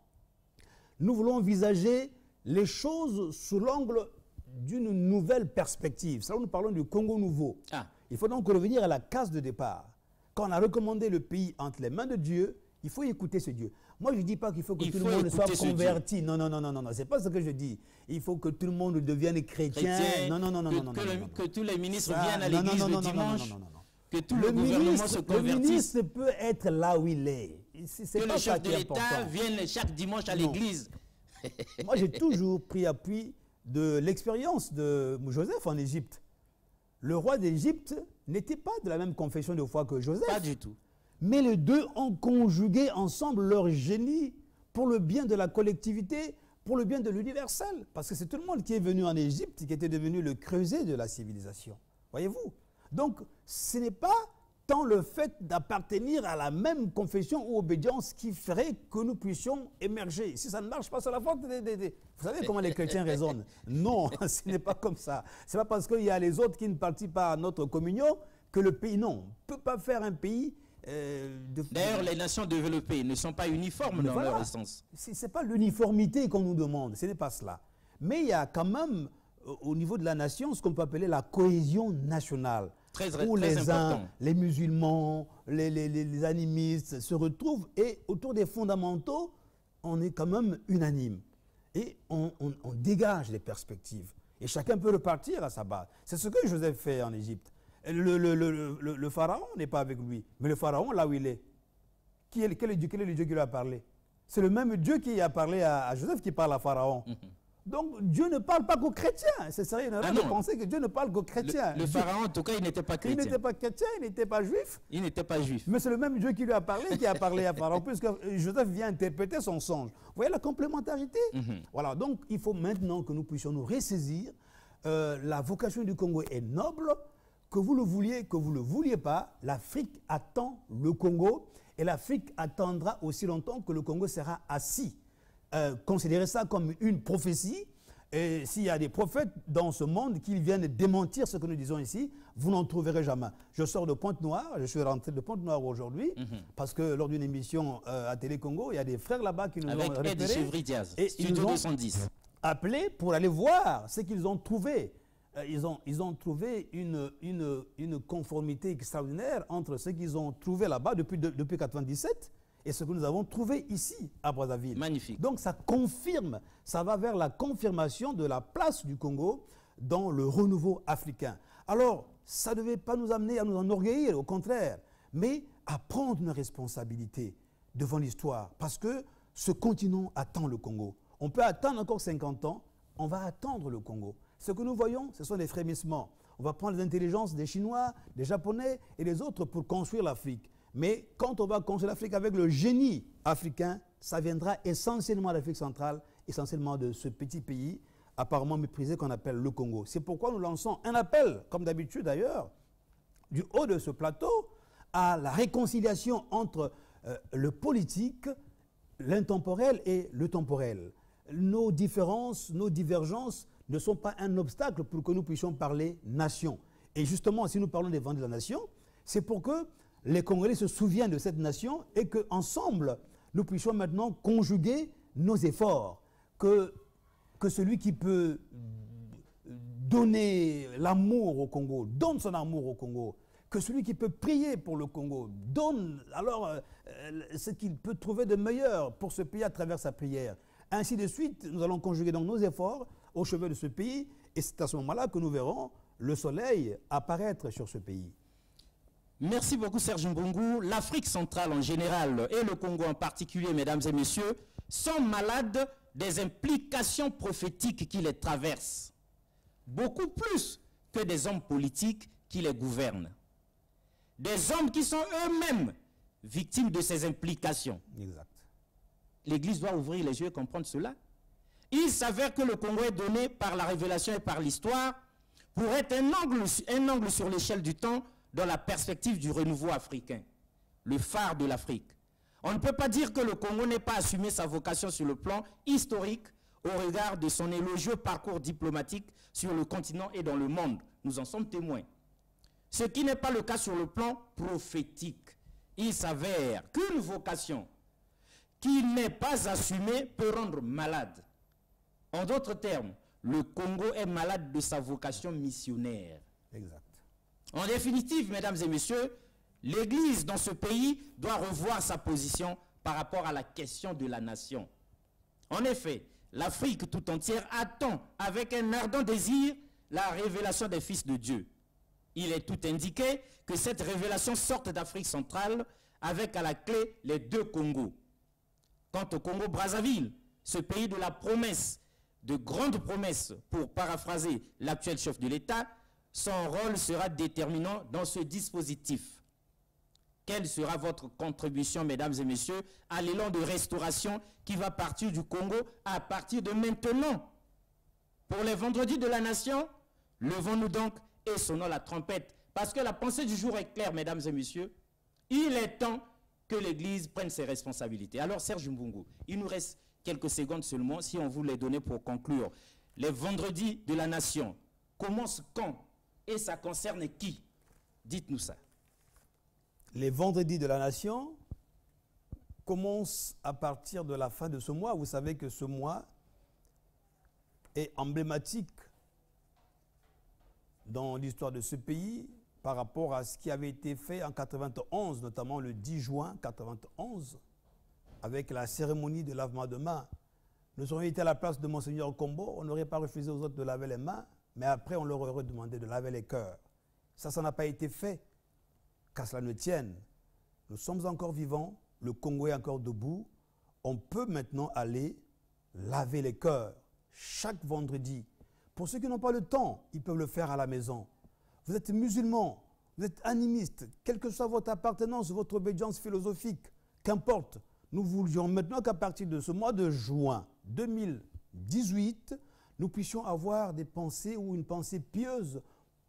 nous voulons envisager les choses sous l'angle d'une nouvelle perspective. Ça, nous parlons du Congo nouveau. Il faut donc revenir à la case de départ. Quand on a recommandé le pays entre les mains de Dieu, il faut écouter ce Dieu. Moi, je ne dis pas qu'il faut que tout le monde soit converti. Non, non, non, non, non, c'est pas ce que je dis. Il faut que tout le monde devienne chrétien. Non, non, non, non, non, non. Que tous les ministres viennent à l'église le dimanche. Que tout le gouvernement se convertisse. Le ministre peut être là où il est. Que le chef de l'État vienne chaque dimanche à l'église. Moi, j'ai toujours pris appui de l'expérience de Joseph en Égypte. Le roi d'Égypte n'était pas de la même confession de foi que Joseph. Pas du tout. Mais les deux ont conjugué ensemble leur génie pour le bien de la collectivité, pour le bien de l'universel. Parce que c'est tout le monde qui est venu en Égypte qui était devenu le creuset de la civilisation. Voyez-vous? Donc, ce n'est pas tant le fait d'appartenir à la même confession ou obédience qui ferait que nous puissions émerger. Si ça ne marche pas, c'est la faute des... Vous savez comment les chrétiens raisonnent? Non, ce n'est pas comme ça. Ce n'est pas parce qu'il y a les autres qui ne participent pas à notre communion que le pays... Non, on ne peut pas faire un pays... D'ailleurs, les nations développées ne sont pas uniformes dans leur essence. Ce n'est pas l'uniformité qu'on nous demande, ce n'est pas cela. Mais il y a quand même, au niveau de la nation, ce qu'on peut appeler la cohésion nationale. Où les uns, les musulmans, les animistes se retrouvent et autour des fondamentaux, on est quand même unanime. Et on dégage les perspectives. Et chacun peut repartir à sa base. C'est ce que Joseph fait en Égypte. Le pharaon n'est pas avec lui. Mais le pharaon, là où il est, quel est le Dieu qui lui a parlé? C'est le même Dieu qui a parlé à Joseph qui parle à Pharaon. Donc Dieu ne parle pas qu'aux chrétiens. C'est sérieux de penser que Dieu ne parle qu'aux chrétiens. Le pharaon, en tout cas, il n'était pas chrétien. Il n'était pas chrétien, il n'était pas juif. Il n'était pas juif. Mais c'est le même Dieu qui lui a parlé, qui a parlé à Pharaon, puisque Joseph vient interpréter son songe. Vous voyez la complémentarité? Voilà, donc il faut maintenant que nous puissions nous ressaisir. La vocation du Congo est noble. Que vous le vouliez, que vous ne le vouliez pas, l'Afrique attend le Congo et l'Afrique attendra aussi longtemps que le Congo sera assis. Considérez ça comme une prophétie. Et s'il y a des prophètes dans ce monde qui viennent démentir ce que nous disons ici, vous n'en trouverez jamais. Je sors de Pointe-Noire, je suis rentré de Pointe-Noire aujourd'hui, parce que lors d'une émission à Télé Congo, il y a des frères là-bas qui nous ont repérés. Avec Ed Chevry-Diaz, et ils nous ont appelés pour aller voir ce qu'ils ont trouvé. Ils ont trouvé une conformité extraordinaire entre ce qu'ils ont trouvé là-bas depuis 1997 et ce que nous avons trouvé ici à Brazzaville. Magnifique. Donc ça confirme, ça va vers la confirmation de la place du Congo dans le renouveau africain. Alors, ça ne devait pas nous amener à nous enorgueillir, au contraire, mais à prendre une responsabilité devant l'histoire, parce que ce continent attend le Congo. On peut attendre encore 50 ans, on va attendre le Congo. Ce que nous voyons, ce sont des frémissements. On va prendre les intelligences des Chinois, des Japonais et des autres pour construire l'Afrique. Mais quand on va construire l'Afrique avec le génie africain, ça viendra essentiellement de l'Afrique centrale, essentiellement de ce petit pays apparemment méprisé qu'on appelle le Congo. C'est pourquoi nous lançons un appel, comme d'habitude d'ailleurs, du haut de ce plateau, à la réconciliation entre le politique, l'intemporel et le temporel. Nos différences, nos divergences ne sont pas un obstacle pour que nous puissions parler nation. Et justement, si nous parlons des vents de la nation, c'est pour que les Congolais se souviennent de cette nation et qu'ensemble, nous puissions maintenant conjuguer nos efforts. Que celui qui peut donner l'amour au Congo, donne son amour au Congo. Que celui qui peut prier pour le Congo, donne alors ce qu'il peut trouver de meilleur pour ce pays à travers sa prière. Ainsi de suite, nous allons conjuguer donc nos efforts au chevet de ce pays et c'est à ce moment-là que nous verrons le soleil apparaître sur ce pays. Merci beaucoup Serge Mbungu. L'Afrique centrale en général et le Congo en particulier, mesdames et messieurs, sont malades des implications prophétiques qui les traversent. Beaucoup plus que des hommes politiques qui les gouvernent. Des hommes qui sont eux-mêmes victimes de ces implications. Exact. L'Église doit ouvrir les yeux et comprendre cela. Il s'avère que le Congo est donné par la révélation et par l'histoire pour être un angle sur l'échelle du temps dans la perspective du renouveau africain, le phare de l'Afrique. On ne peut pas dire que le Congo n'ait pas assumé sa vocation sur le plan historique au regard de son élogieux parcours diplomatique sur le continent et dans le monde. Nous en sommes témoins. Ce qui n'est pas le cas sur le plan prophétique. Il s'avère qu'une vocation qui n'est pas assumée peut rendre malade. En d'autres termes, le Congo est malade de sa vocation missionnaire. Exact. En définitive, mesdames et messieurs, l'Église dans ce pays doit revoir sa position par rapport à la question de la nation. En effet, l'Afrique tout entière attend avec un ardent désir la révélation des fils de Dieu. Il est tout indiqué que cette révélation sorte d'Afrique centrale avec à la clé les deux Congos. Quant au Congo-Brazzaville, ce pays de la promesse, de grandes promesses, pour paraphraser l'actuel chef de l'État, son rôle sera déterminant dans ce dispositif. Quelle sera votre contribution, mesdames et messieurs, à l'élan de restauration qui va partir du Congo à partir de maintenant? Pour les vendredis de la nation, levons-nous donc et sonnons la trompette. Parce que la pensée du jour est claire, mesdames et messieurs. Il est temps que l'Église prenne ses responsabilités. Alors, Serge Mbungu, il nous reste quelques secondes seulement, si on vous les donnait pour conclure. Les vendredis de la nation commencent quand? Et ça concerne qui? Dites-nous ça. Les vendredis de la nation commencent à partir de la fin de ce mois. Vous savez que ce mois est emblématique dans l'histoire de ce pays par rapport à ce qui avait été fait en 91, notamment le 10 juin 91, avec la cérémonie de lavement de mains. Nous aurions été à la place de Monseigneur Kombo, on n'aurait pas refusé aux autres de laver les mains, mais après on leur aurait demandé de laver les cœurs. Ça n'a pas été fait. Qu'à cela ne tienne, nous sommes encore vivants, le Congo est encore debout, on peut maintenant aller laver les cœurs chaque vendredi. Pour ceux qui n'ont pas le temps, ils peuvent le faire à la maison. Vous êtes musulman, vous êtes animiste, quelle que soit votre appartenance, votre obédience philosophique, qu'importe, nous voulions maintenant qu'à partir de ce mois de juin 2018, nous puissions avoir des pensées ou une pensée pieuse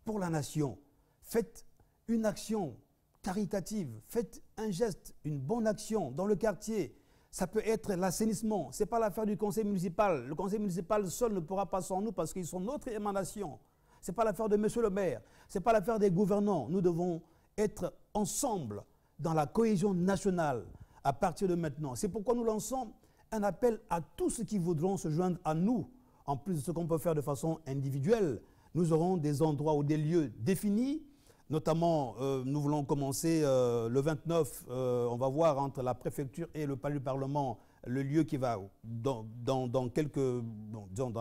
pour la nation. Faites une action caritative, faites un geste, une bonne action dans le quartier. Ça peut être l'assainissement. Ce n'est pas l'affaire du conseil municipal. Le conseil municipal seul ne pourra pas sans nous parce qu'ils sont notre émanation. Ce n'est pas l'affaire de monsieur le maire. Ce n'est pas l'affaire des gouvernants. Nous devons être ensemble dans la cohésion nationale à partir de maintenant. C'est pourquoi nous lançons un appel à tous ceux qui voudront se joindre à nous. En plus de ce qu'on peut faire de façon individuelle, nous aurons des endroits ou des lieux définis. Notamment, nous voulons commencer le 29, on va voir entre la préfecture et le palais du Parlement, le lieu qui va, dans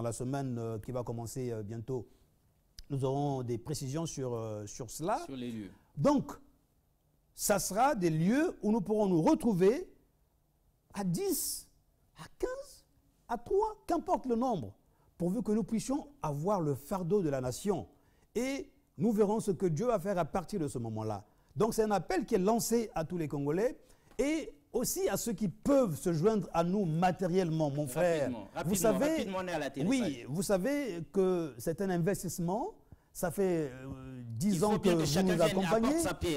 la semaine qui va commencer bientôt, nous aurons des précisions sur cela. Sur les lieux. Donc, ça sera des lieux où nous pourrons nous retrouver à 10, à 15, à 3, qu'importe le nombre, pourvu que nous puissions avoir le fardeau de la nation. Et nous verrons ce que Dieu va faire à partir de ce moment-là. Donc c'est un appel qui est lancé à tous les Congolais et aussi à ceux qui peuvent se joindre à nous matériellement, mon frère. Vous savez, on est à la télé. Oui, vous savez que c'est un investissement. Ça fait 10 ans que vous nous accompagnez.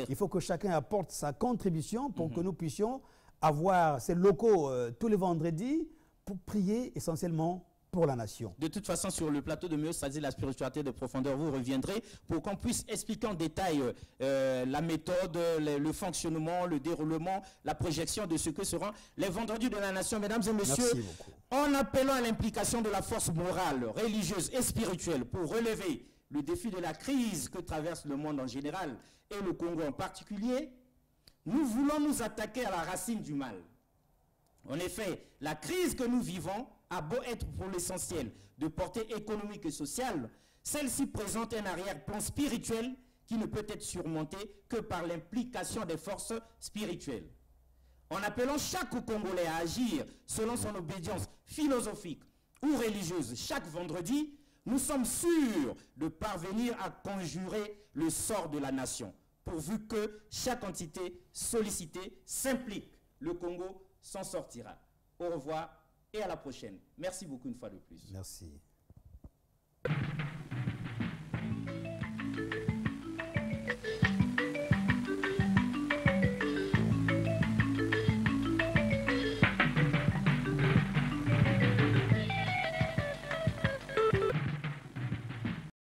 Il faut que chacun apporte sa contribution pour que nous puissions avoir ces locaux tous les vendredis pour prier essentiellement pour la nation. De toute façon, sur le plateau de Myosadi, la spiritualité de profondeur, vous reviendrez pour qu'on puisse expliquer en détail la méthode, le fonctionnement, le déroulement, la projection de ce que seront les vendredis de la nation. Mesdames et messieurs, en appelant à l'implication de la force morale, religieuse et spirituelle pour relever le défi de la crise que traverse le monde en général et le Congo en particulier, nous voulons nous attaquer à la racine du mal. En effet, la crise que nous vivons a beau être pour l'essentiel de portée économique et sociale, celle-ci présente un arrière-plan spirituel qui ne peut être surmonté que par l'implication des forces spirituelles. En appelant chaque Congolais à agir selon son obédience philosophique ou religieuse chaque vendredi, nous sommes sûrs de parvenir à conjurer le sort de la nation, pourvu que chaque entité sollicitée s'implique. Le Congo s'en sortira. Au revoir et à la prochaine. Merci beaucoup une fois de plus. Merci.